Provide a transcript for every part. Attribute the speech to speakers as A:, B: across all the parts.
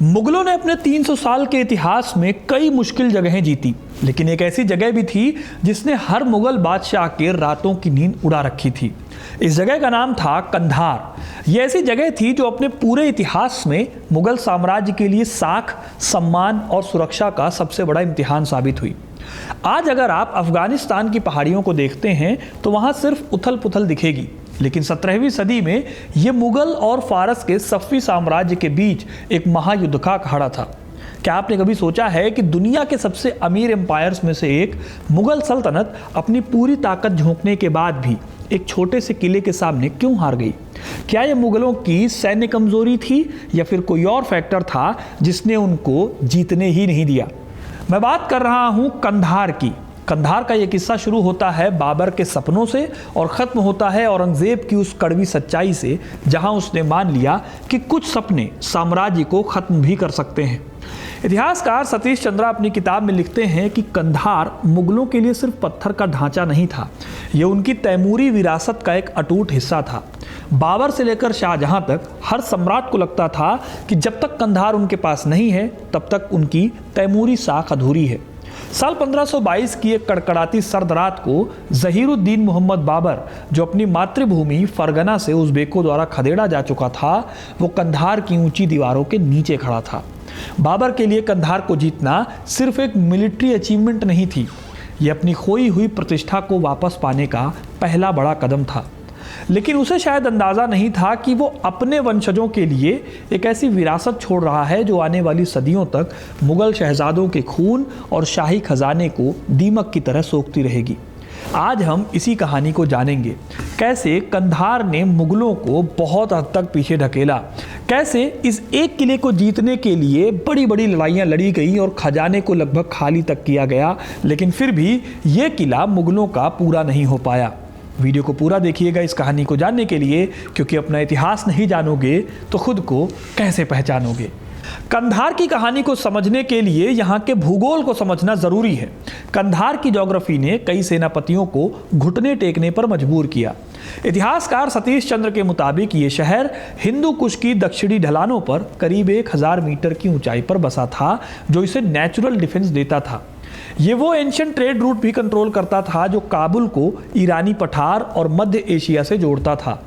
A: मुगलों ने अपने 300 साल के इतिहास में कई मुश्किल जगहें जीती, लेकिन एक ऐसी जगह भी थी जिसने हर मुगल बादशाह के रातों की नींद उड़ा रखी थी। इस जगह का नाम था कंधार। यह ऐसी जगह थी जो अपने पूरे इतिहास में मुगल साम्राज्य के लिए साख, सम्मान और सुरक्षा का सबसे बड़ा इम्तिहान साबित हुई। आज अगर आप अफगानिस्तान की पहाड़ियों को देखते हैं तो वहां सिर्फ उथल पुथल दिखेगी, लेकिन 17वीं सदी में यह मुगल और फारस के सफ़वी साम्राज्य के बीच एक महायुद्ध का अखाड़ा था। क्या आपने कभी सोचा है कि दुनिया के सबसे अमीर एम्पायर्स में से एक मुगल सल्तनत अपनी पूरी ताकत झोंकने के बाद भी एक छोटे से किले के सामने क्यों हार गई? क्या यह मुगलों की सैन्य कमजोरी थी या फिर कोई और फैक्टर था जिसने उनको जीतने ही नहीं दिया? मैं बात कर रहा हूं कंधार की। कंधार का यह किस्सा शुरू होता है बाबर के सपनों से और ख़त्म होता है औरंगज़ेब की उस कड़वी सच्चाई से, जहां उसने मान लिया कि कुछ सपने साम्राज्य को ख़त्म भी कर सकते हैं। इतिहासकार सतीश चंद्रा अपनी किताब में लिखते हैं कि कंधार मुगलों के लिए सिर्फ पत्थर का ढांचा नहीं था, यह उनकी तैमूरी विरासत का एक अटूट हिस्सा था। बाबर से लेकर शाहजहां तक हर सम्राट को लगता था कि जब तक कंधार उनके पास नहीं है तब तक उनकी तैमूरी साख अधूरी है। साल 1522 की एक कड़कड़ाती सर्द रात को ज़हीरुद्दीन मोहम्मद बाबर, जो अपनी मातृभूमि फरगना से उज़्बेकों द्वारा खदेड़ा जा चुका था, वो कंधार की ऊंची दीवारों के नीचे खड़ा था। बाबर के लिए कंधार को जीतना सिर्फ एक मिलिट्री अचीवमेंट नहीं थी, यह अपनी खोई हुई प्रतिष्ठा को वापस पाने का पहला बड़ा कदम था। लेकिन उसे शायद अंदाज़ा नहीं था कि वो अपने वंशजों के लिए एक ऐसी विरासत छोड़ रहा है जो आने वाली सदियों तक मुगल शहजादों के खून और शाही खजाने को दीमक की तरह सोखती रहेगी। आज हम इसी कहानी को जानेंगे, कैसे कंधार ने मुगलों को बहुत हद तक पीछे ढकेला, कैसे इस एक किले को जीतने के लिए बड़ी बड़ी लड़ाइयाँ लड़ी गई और खजाने को लगभग खाली तक किया गया, लेकिन फिर भी ये किला मुगलों का पूरा नहीं हो पाया। वीडियो को पूरा देखिएगा इस कहानी को जानने के लिए, क्योंकि अपना इतिहास नहीं जानोगे तो खुद को कैसे पहचानोगे। कंधार की कहानी को समझने के लिए यहाँ के भूगोल को समझना जरूरी है। कंधार की ज्योग्राफी ने कई सेनापतियों को घुटने टेकने पर मजबूर किया। इतिहासकार सतीश चंद्र के मुताबिक ये शहर हिंदू कुश की दक्षिणी ढलानों पर करीब 1000 मीटर की ऊंचाई पर बसा था, जो इसे नेचुरल डिफेंस देता था। ये वो एंशिएंट ट्रेड रूट भी कंट्रोल करता था जो काबुल को ईरानी पठार और मध्य एशिया से जोड़ता था।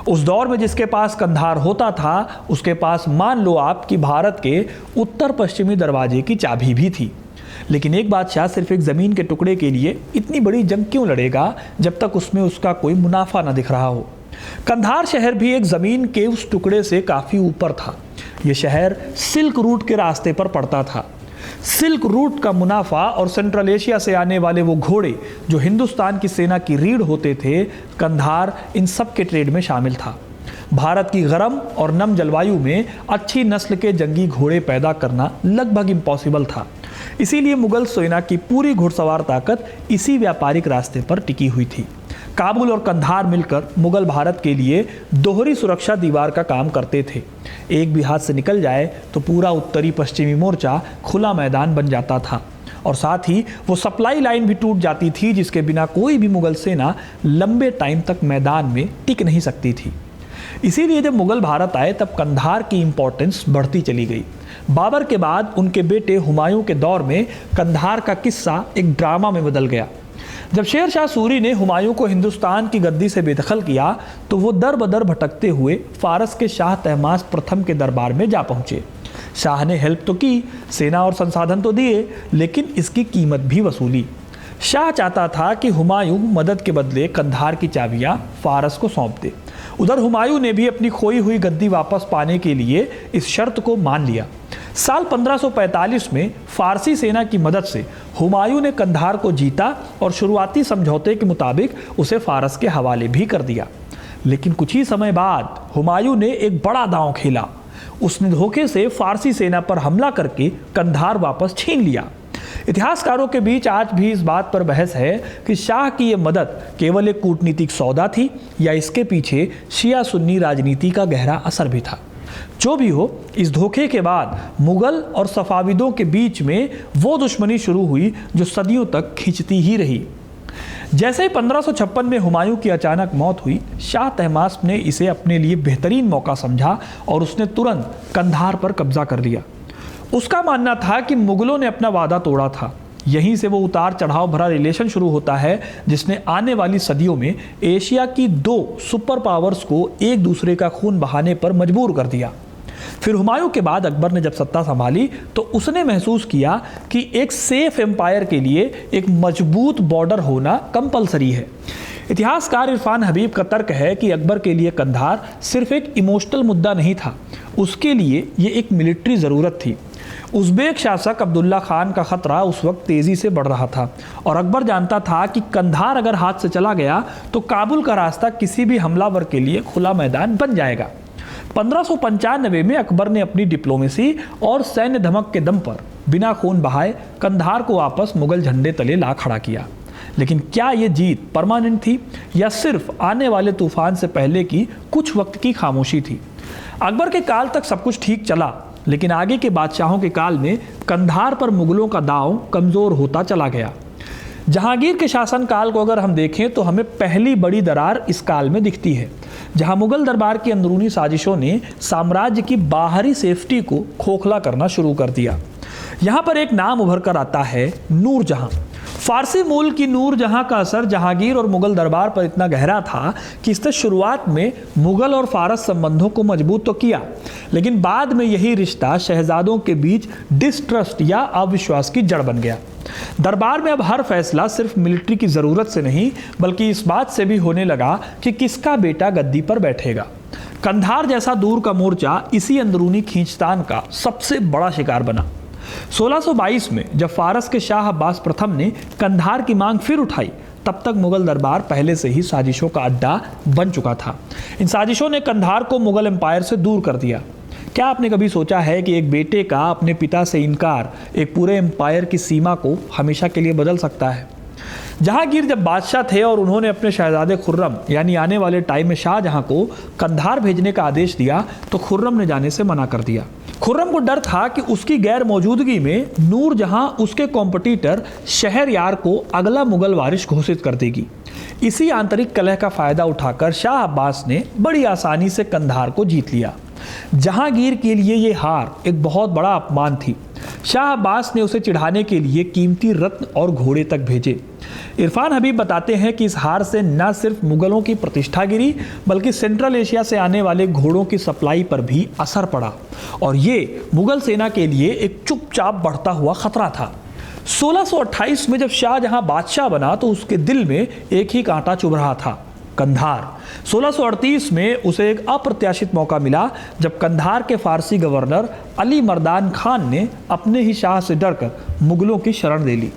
A: उस दौर में जिसके पास कंधार होता था, उसके पास मान लो आप कि भारत के उत्तर पश्चिमी दरवाजे की चाबी भी थी। लेकिन एक बादशाह सिर्फ एक ज़मीन के टुकड़े के लिए इतनी बड़ी जंग क्यों लड़ेगा जब तक उसमें उसका कोई मुनाफा न दिख रहा हो? कंधार शहर भी एक ज़मीन के उस टुकड़े से काफ़ी ऊपर था। यह शहर सिल्क रूट के रास्ते पर पड़ता था। सिल्क रूट का मुनाफा और सेंट्रल एशिया से आने वाले वो घोड़े जो हिंदुस्तान की सेना की रीढ़ होते थे, कंधार इन सब के ट्रेड में शामिल था। भारत की गर्म और नम जलवायु में अच्छी नस्ल के जंगी घोड़े पैदा करना लगभग इम्पॉसिबल था। इसीलिए मुगल सेना की पूरी घुड़सवार ताकत इसी व्यापारिक रास्ते पर टिकी हुई थी। काबुल और कंधार मिलकर मुगल भारत के लिए दोहरी सुरक्षा दीवार का काम करते थे। एक भी हाथ से निकल जाए तो पूरा उत्तरी पश्चिमी मोर्चा खुला मैदान बन जाता था, और साथ ही वो सप्लाई लाइन भी टूट जाती थी जिसके बिना कोई भी मुगल सेना लंबे टाइम तक मैदान में टिक नहीं सकती थी। इसीलिए जब मुगल भारत आए तब कंधार की इंपॉर्टेंस बढ़ती चली गई। बाबर के बाद उनके बेटे हुमायूं के दौर में कंधार का किस्सा एक ड्रामा में बदल गया। जब शेर शाह सूरी ने हुमायूं को हिंदुस्तान की गद्दी से बेदखल किया तो वो दर बदर भटकते हुए फारस के शाह तहमास प्रथम के दरबार में जा पहुंचे। शाह ने हेल्प तो की, सेना और संसाधन तो दिए, लेकिन इसकी कीमत भी वसूली। शाह चाहता था कि हुमायूं मदद के बदले कंधार की चाबियां फारस को सौंप दे। उधर हुमायूं ने भी अपनी खोई हुई गद्दी वापस पाने के लिए इस शर्त को मान लिया। साल 1545 में फारसी सेना की मदद से हुमायूं ने कंधार को जीता और शुरुआती समझौते के मुताबिक उसे फारस के हवाले भी कर दिया। लेकिन कुछ ही समय बाद हुमायूं ने एक बड़ा दांव खेला। उसने धोखे से फारसी सेना पर हमला करके कंधार वापस छीन लिया। इतिहासकारों के बीच आज भी इस बात पर बहस है कि शाह की यह मदद केवल एक कूटनीतिक सौदा थी या इसके पीछे शिया सुन्नी राजनीति का गहरा असर भी था। जो भी हो, इस धोखे के बाद मुगल और सफाविदों के बीच में वो दुश्मनी शुरू हुई जो सदियों तक खिंचती ही रही। जैसे ही 1556 में हुमायूं की अचानक मौत हुई, शाह तहमास ने इसे अपने लिए बेहतरीन मौका समझा और उसने तुरंत कंधार पर कब्जा कर लिया। उसका मानना था कि मुगलों ने अपना वादा तोड़ा था। यहीं से वो उतार चढ़ाव भरा रिलेशन शुरू होता है जिसने आने वाली सदियों में एशिया की दो सुपर पावर्स को एक दूसरे का खून बहाने पर मजबूर कर दिया। फिर हुमायूं के बाद अकबर ने जब सत्ता संभाली तो उसने महसूस किया कि एक सेफ एम्पायर के लिए एक मजबूत बॉर्डर होना कंपलसरी है। इतिहासकार इरफान हबीब का तर्क है कि अकबर के लिए कंधार सिर्फ एक इमोशनल मुद्दा नहीं था, उसके लिए ये एक मिलिट्री ज़रूरत थी। उज़्बेक शासक अब्दुल्ला खान का खतरा उस वक्त तेज़ी से बढ़ रहा था और अकबर जानता था कि कंधार अगर हाथ से चला गया तो काबुल का रास्ता किसी भी हमलावर के लिए खुला मैदान बन जाएगा। 1595 में अकबर ने अपनी डिप्लोमेसी और सैन्य धमक के दम पर बिना खून बहाए कंधार को वापस मुगल झंडे तले ला खड़ा किया। लेकिन क्या ये जीत परमानेंट थी या सिर्फ आने वाले तूफान से पहले की कुछ वक्त की खामोशी थी? अकबर के काल तक सब कुछ ठीक चला, लेकिन आगे के बादशाहों के काल में कंधार पर मुगलों का दांव कमज़ोर होता चला गया। जहांगीर के शासनकाल को अगर हम देखें तो हमें पहली बड़ी दरार इस काल में दिखती है, जहां मुगल दरबार की अंदरूनी साजिशों ने साम्राज्य की बाहरी सेफ्टी को खोखला करना शुरू कर दिया। यहाँ पर एक नाम उभर कर आता है, नूरजहां। फारसी मूल की नूरजहां का असर जहांगीर और मुगल दरबार पर इतना गहरा था कि इसने शुरुआत में मुगल और फारस संबंधों को मजबूत तो किया, लेकिन बाद में यही रिश्ता शहजादों के बीच डिस्ट्रस्ट या अविश्वास की जड़ बन गया। दरबार में अब हर फैसला सिर्फ मिलिट्री की ज़रूरत से नहीं बल्कि इस बात से भी होने लगा कि किसका बेटा गद्दी पर बैठेगा। कंधार जैसा दूर का मोर्चा इसी अंदरूनी खींचतान का सबसे बड़ा शिकार बना। 1622 में जब फारस के शाह अब्बास प्रथम ने कंधार की मांग फिर उठाई, तब तक मुगल दरबार पहले से ही साजिशों का अड्डा बन चुका था। इन साजिशों ने कंधार को मुगल एम्पायर से दूर कर दिया। क्या आपने कभी सोचा है कि एक बेटे का अपने पिता से इनकार एक पूरे एम्पायर की सीमा को हमेशा के लिए बदल सकता है? जहांगीर जब बादशाह थे और उन्होंने अपने शहजादे खुर्रम यानी आने वाले टाइम में शाहजहां को कंधार भेजने का आदेश दिया तो खुर्रम ने जाने से मना कर दिया। खुर्रम को डर था कि उसकी गैर मौजूदगी में नूरजहां उसके कॉम्पिटिटर शहरयार को अगला मुगल वारिस घोषित कर देगी। इसी आंतरिक कलह का फायदा उठाकर शाह अब्बास ने बड़ी आसानी से कंधार को जीत लिया। जहांगीर के लिए ये हार एक बहुत बड़ा अपमान थी। शाह अब्बास ने उसे चिढ़ाने के लिए कीमती रत्न और घोड़े तक भेजे। इरफान हबीब बताते हैं कि इस हार से न सिर्फ मुगलों की प्रतिष्ठा गिरी बल्कि सेंट्रल एशिया से आने वाले घोड़ों की सप्लाई पर भी असर पड़ा और ये मुगल सेना के लिए एक चुपचाप बढ़ता हुआ खतरा था। 1628 में जब शाहजहां बादशाह बना तो उसके दिल में एक ही कांटा चुभ रहा था, कंधार। 1638 में उसे एक अप्रत्याशित मौका मिला जब कंधार के फारसी गवर्नर अली मर्दान खान ने अपने ही शाह से डरकर मुगलों की शरण ले ली।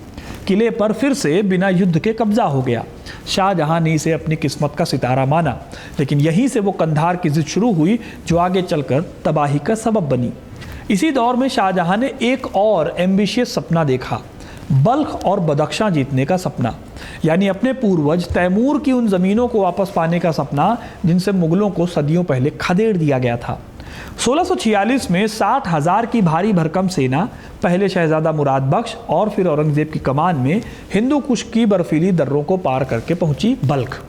A: किले पर फिर से बिना युद्ध के कब्जा हो गया। शाहजहां ने इसे अपनी किस्मत का सितारा माना, लेकिन यहीं से वो कंधार की जिद शुरू हुई जो आगे चलकर तबाही का सबब बनी। इसी दौर में शाहजहां ने एक और एम्बिशियस सपना देखा, बल्ख और बदख्शां जीतने का सपना, यानी अपने पूर्वज तैमूर की उन ज़मीनों को वापस पाने का सपना जिनसे मुगलों को सदियों पहले खदेड़ दिया गया था। 1646 में 60,000 की भारी भरकम सेना पहले शहजादा मुराद बख्श और फिर औरंगजेब की कमान में हिंदू कुश की बर्फीली दर्रों को पार करके पहुंची बल्ख।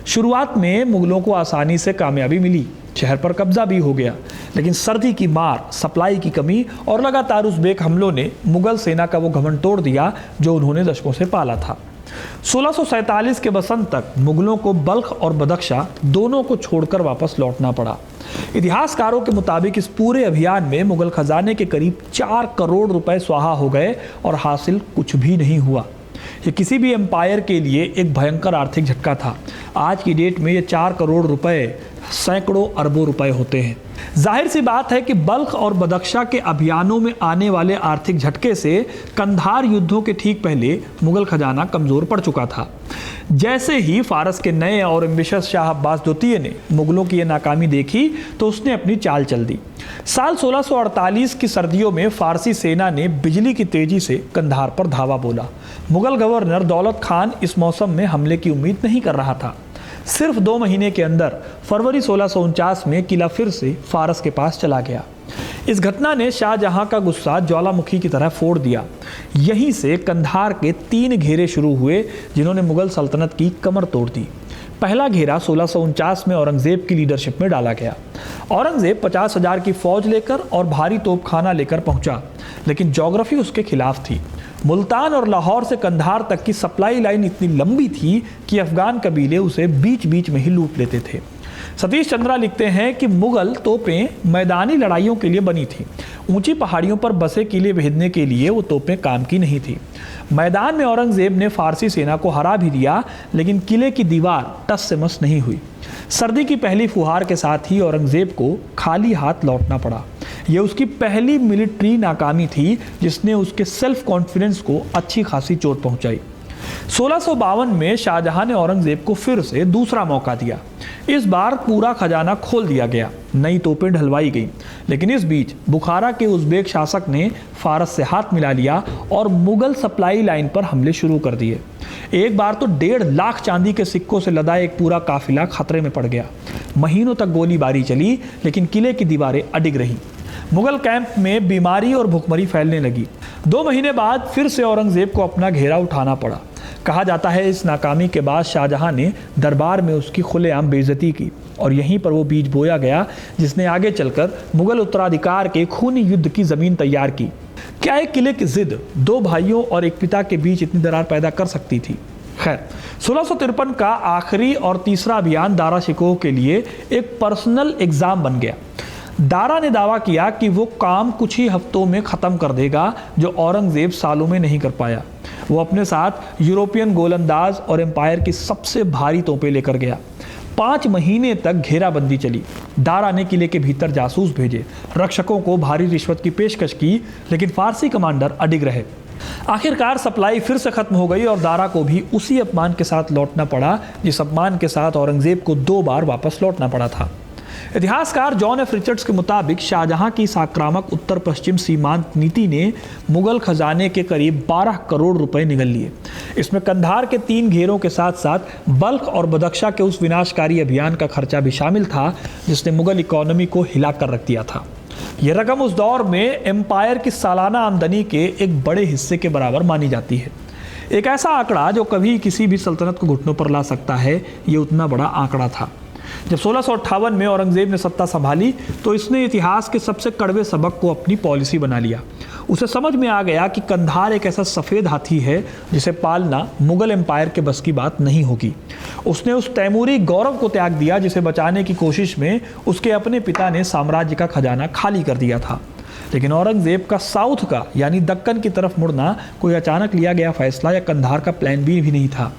A: शुरुआत में मुगलों को आसानी से कामयाबी मिली, शहर पर कब्जा भी हो गया, लेकिन सर्दी की मार, सप्लाई की कमी और लगातार उज़्बेक हमलों ने मुगल सेना का वो घमंड तोड़ दिया जो उन्होंने दशकों से पाला था। 1647 के बसंत तक मुगलों को बल्ख और बदख्शा दोनों को छोड़कर वापस लौटना पड़ा। इतिहासकारों के मुताबिक इस पूरे अभियान में मुगल खजाने के करीब 4 करोड़ रुपए स्वाहा हो गए और हासिल कुछ भी नहीं हुआ। ये किसी भी एम्पायर के लिए एक भयंकर आर्थिक झटका था। आज की डेट में ये 4 करोड़ रुपए सैकड़ों अरबों रुपए होते हैं। जाहिर सी बात है कि बल्ख और बदख्शा के अभियानों में आने वाले आर्थिक झटके से कंधार युद्धों के ठीक पहले मुगल खजाना कमज़ोर पड़ चुका था। जैसे ही फारस के नए और एम्बिशियस शाह अब्बास द्वितीय ने मुगलों की यह नाकामी देखी तो उसने अपनी चाल चल दी। साल 1648 की सर्दियों में फारसी सेना ने बिजली की तेजी से कंधार पर धावा बोला। मुगल गवर्नर दौलत खान इस मौसम में हमले की उम्मीद नहीं कर रहा था। सिर्फ 2 महीने के अंदर फरवरी 1649 में किला फिर से फारस के पास चला गया। इस घटना ने शाहजहां का गुस्सा ज्वालामुखी की तरह फोड़ दिया। यहीं से कंधार के 3 घेरे शुरू हुए जिन्होंने मुगल सल्तनत की कमर तोड़ दी। पहला घेरा 1649 में औरंगजेब की लीडरशिप में डाला गया। औरंगजेब 50,000 की फौज लेकर और भारी तोपखाना लेकर पहुंचा, लेकिन ज्योग्राफी उसके खिलाफ थी। मुल्तान और लाहौर से कंधार तक की सप्लाई लाइन इतनी लंबी थी कि अफगान कबीले उसे बीच बीच में ही लूट लेते थे। सतीश चंद्रा लिखते हैं कि मुगल तोपें मैदानी लड़ाइयों के लिए बनी थी। ऊंची पहाड़ियों पर बसे किले भेजने के लिए वो तोपें काम की नहीं थी। मैदान में औरंगजेब ने फारसी सेना को हरा भी दिया, लेकिन किले की दीवार टस से मस नहीं हुई। सर्दी की पहली फुहार के साथ ही औरंगजेब को खाली हाथ लौटना पड़ा। यह उसकी पहली मिलिट्री नाकामी थी, जिसने उसके सेल्फ कॉन्फिडेंस को अच्छी खासी चोट पहुंचाई। 1652 में शाहजहां ने औरंगजेब को फिर से दूसरा मौका दिया। इस बार पूरा खजाना खोल दिया गया, नई तोपें ढलवाई गई, लेकिन इस बीच बुखारा के उज़्बेक शासक ने फारस से हाथ मिला लिया और मुगल सप्लाई लाइन पर हमले शुरू कर दिए। एक बार तो 1.5 लाख चांदी के सिक्कों से लदा एक पूरा काफिला खतरे में पड़ गया। महीनों तक गोलीबारी चली, लेकिन किले की दीवारें अडिग रहीं। मुगल कैंप में बीमारी और भुखमरी फैलने लगी। 2 महीने बाद फिर से औरंगजेब को अपना घेरा उठाना पड़ा। कहा जाता है इस नाकामी के बाद शाहजहां ने दरबार में उसकी खुलेआम बेइज्जती की और यहीं पर वो बीज बोया गया जिसने आगे चलकर मुगल उत्तराधिकार के खूनी युद्ध की जमीन तैयार की। क्या एक किले की जिद 2 भाइयों और एक पिता के बीच इतनी दरार पैदा कर सकती थी? खैर, 1653 का आखिरी और तीसरा अभियान दारा शिकोह के लिए एक पर्सनल एग्जाम बन गया। दारा ने दावा किया कि वो काम कुछ ही हफ्तों में ख़त्म कर देगा, जो औरंगजेब सालों में नहीं कर पाया। वो अपने साथ यूरोपियन गोलंदाज और एम्पायर की सबसे भारी तोपें लेकर गया। 5 महीने तक घेराबंदी चली। दारा ने किले के भीतर जासूस भेजे, रक्षकों को भारी रिश्वत की पेशकश की, लेकिन फारसी कमांडर अडिग रहे। आखिरकार सप्लाई फिर से खत्म हो गई और दारा को भी उसी अपमान के साथ लौटना पड़ा जिस अपमान के साथ औरंगजेब को 2 बार वापस लौटना पड़ा था। इतिहासकार जॉन एफ रिचर्ड्स के मुताबिक शाहजहां की इस आक्रामक उत्तर पश्चिम सीमांत नीति ने मुगल खजाने के करीब 12 करोड़ रुपए निगल लिए। इसमें कंधार के 3 घेरों के साथ साथ बल्ख और बदख्शा के उस विनाशकारी अभियान का खर्चा भी शामिल था जिसने मुगल इकोनॉमी को हिला कर रख दिया था। यह रकम उस दौर में एम्पायर की सालाना आमदनी के एक बड़े हिस्से के बराबर मानी जाती है। एक ऐसा आंकड़ा जो कभी किसी भी सल्तनत को घुटनों पर ला सकता है, ये उतना बड़ा आंकड़ा था। जब 1658 में औरंगजेब ने सत्ता संभाली तो इसने इतिहास के सबसे कड़वे सबक को अपनी पॉलिसी बना लिया। उसे समझ में आ गया कि कंधार एक ऐसा सफ़ेद हाथी है जिसे पालना मुगल एम्पायर के बस की बात नहीं होगी। उसने उस तैमूरी गौरव को त्याग दिया जिसे बचाने की कोशिश में उसके अपने पिता ने साम्राज्य का खजाना खाली कर दिया था। लेकिन औरंगजेब का साउथ का यानी दक्कन की तरफ मुड़ना कोई अचानक लिया गया फैसला या कंधार का प्लान बी भी नहीं था।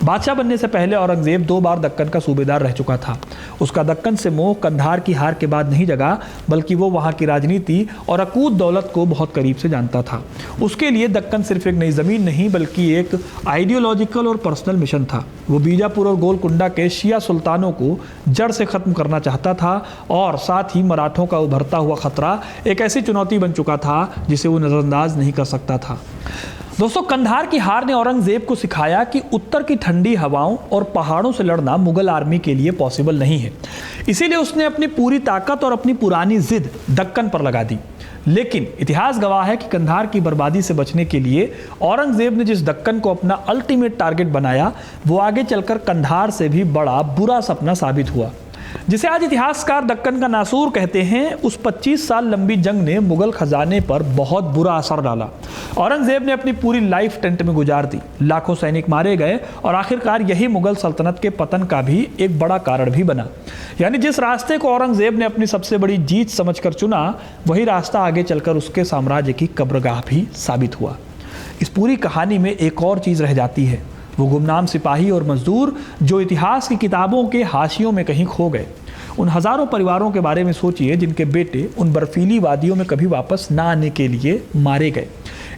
A: बादशाह बनने से पहले औरंगजेब 2 बार दक्कन का सूबेदार रह चुका था। उसका दक्कन से मोह कंधार की हार के बाद नहीं जगा, बल्कि वो वहाँ की राजनीति और अकूत दौलत को बहुत करीब से जानता था। उसके लिए दक्कन सिर्फ एक नई ज़मीन नहीं बल्कि एक आइडियोलॉजिकल और पर्सनल मिशन था। वो बीजापुर और गोलकुंडा के शिया सुल्तानों को जड़ से ख़त्म करना चाहता था और साथ ही मराठों का उभरता हुआ खतरा एक ऐसी चुनौती बन चुका था जिसे वो नज़रअंदाज नहीं कर सकता था। दोस्तों, कंधार की हार ने औरंगजेब को सिखाया कि उत्तर की ठंडी हवाओं और पहाड़ों से लड़ना मुगल आर्मी के लिए पॉसिबल नहीं है। इसीलिए उसने अपनी पूरी ताकत और अपनी पुरानी जिद दक्कन पर लगा दी। लेकिन इतिहास गवाह है कि कंधार की बर्बादी से बचने के लिए औरंगजेब ने जिस दक्कन को अपना अल्टीमेट टारगेट बनाया, वो आगे चलकर कंधार से भी बड़ा बुरा सपना साबित हुआ। जिसे आज इतिहासकार दक्कन का नासूर कहते हैं, उस 25 साल लंबी जंग ने मुगल खजाने पर बहुत बुरा असर डाला। औरंगजेब ने अपनी पूरी लाइफ टेंट में गुजार दी, लाखों सैनिक मारे गए और आखिरकार यही मुगल सल्तनत के पतन का भी एक बड़ा कारण भी बना। यानी जिस रास्ते को औरंगजेब ने अपनी सबसे बड़ी जीत समझकर चुना, वही रास्ता आगे चलकर उसके साम्राज्य की कब्रगाह भी साबित हुआ। इस पूरी कहानी में एक और चीज़ रह जाती है, वो गुमनाम सिपाही और मजदूर जो इतिहास की किताबों के हाशियों में कहीं खो गए। उन हज़ारों परिवारों के बारे में सोचिए जिनके बेटे उन बर्फीली वादियों में कभी वापस ना आने के लिए मारे गए।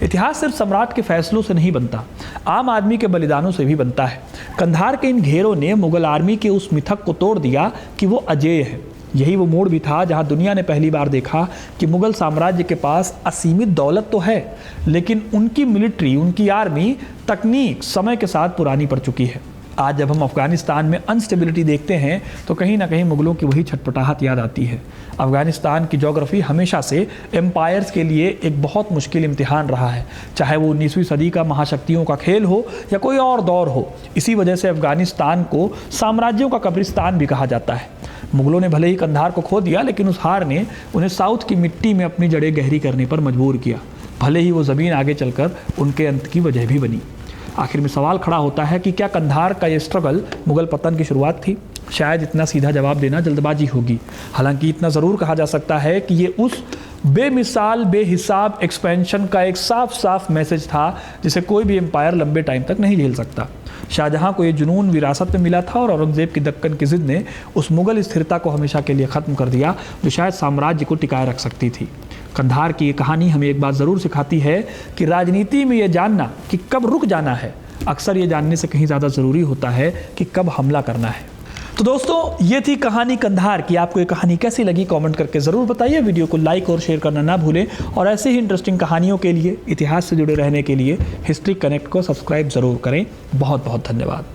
A: इतिहास सिर्फ सम्राट के फैसलों से नहीं बनता, आम आदमी के बलिदानों से भी बनता है। कंधार के इन घेरों ने मुगल आर्मी के उस मिथक को तोड़ दिया कि वो अजेय है। यही वो मोड़ भी था जहां दुनिया ने पहली बार देखा कि मुगल साम्राज्य के पास असीमित दौलत तो है, लेकिन उनकी मिलिट्री, उनकी आर्मी, तकनीक समय के साथ पुरानी पड़ चुकी है। आज जब हम अफ़गानिस्तान में अनस्टेबिलिटी देखते हैं तो कहीं ना कहीं मुग़लों की वही छटपटाहट याद आती है। अफ़गानिस्तान की जोग्राफ़ी हमेशा से एम्पायर्स के लिए एक बहुत मुश्किल इम्तिहान रहा है, चाहे वो 19वीं सदी का महाशक्तियों का खेल हो या कोई और दौर हो। इसी वजह से अफ़गानिस्तान को साम्राज्यों का कब्रिस्तान भी कहा जाता है। मुग़लों ने भले ही कंधार को खो दिया, लेकिन उस हार ने उन्हें साउथ की मिट्टी में अपनी जड़ें गहरी करने पर मजबूर किया, भले ही वो ज़मीन आगे चलकर उनके अंत की वजह भी बनी। आखिर में सवाल खड़ा होता है कि क्या कंधार का ये स्ट्रगल मुग़ल पतन की शुरुआत थी? शायद इतना सीधा जवाब देना जल्दबाजी होगी। हालांकि इतना ज़रूर कहा जा सकता है कि ये उस बेमिसाल बेहिसाब एक्सपेंशन का एक साफ साफ मैसेज था जिसे कोई भी एम्पायर लंबे टाइम तक नहीं झेल सकता। शाहजहां को ये जुनून विरासत में मिला था और औरंगज़ेब की दक्कन की ज़िद ने उस मुग़ल स्थिरता को हमेशा के लिए ख़त्म कर दिया जो शायद साम्राज्य को टिकाए रख सकती थी। कंधार की ये कहानी हमें एक बात ज़रूर सिखाती है कि राजनीति में ये जानना कि कब रुक जाना है अक्सर ये जानने से कहीं ज़्यादा ज़रूरी होता है कि कब हमला करना है। तो दोस्तों, ये थी कहानी कंधार की। आपको ये कहानी कैसी लगी कमेंट करके ज़रूर बताइए। वीडियो को लाइक और शेयर करना ना भूलें और ऐसे ही इंटरेस्टिंग कहानियों के लिए, इतिहास से जुड़े रहने के लिए हिस्ट्री कनेक्ट को सब्सक्राइब ज़रूर करें। बहुत बहुत धन्यवाद।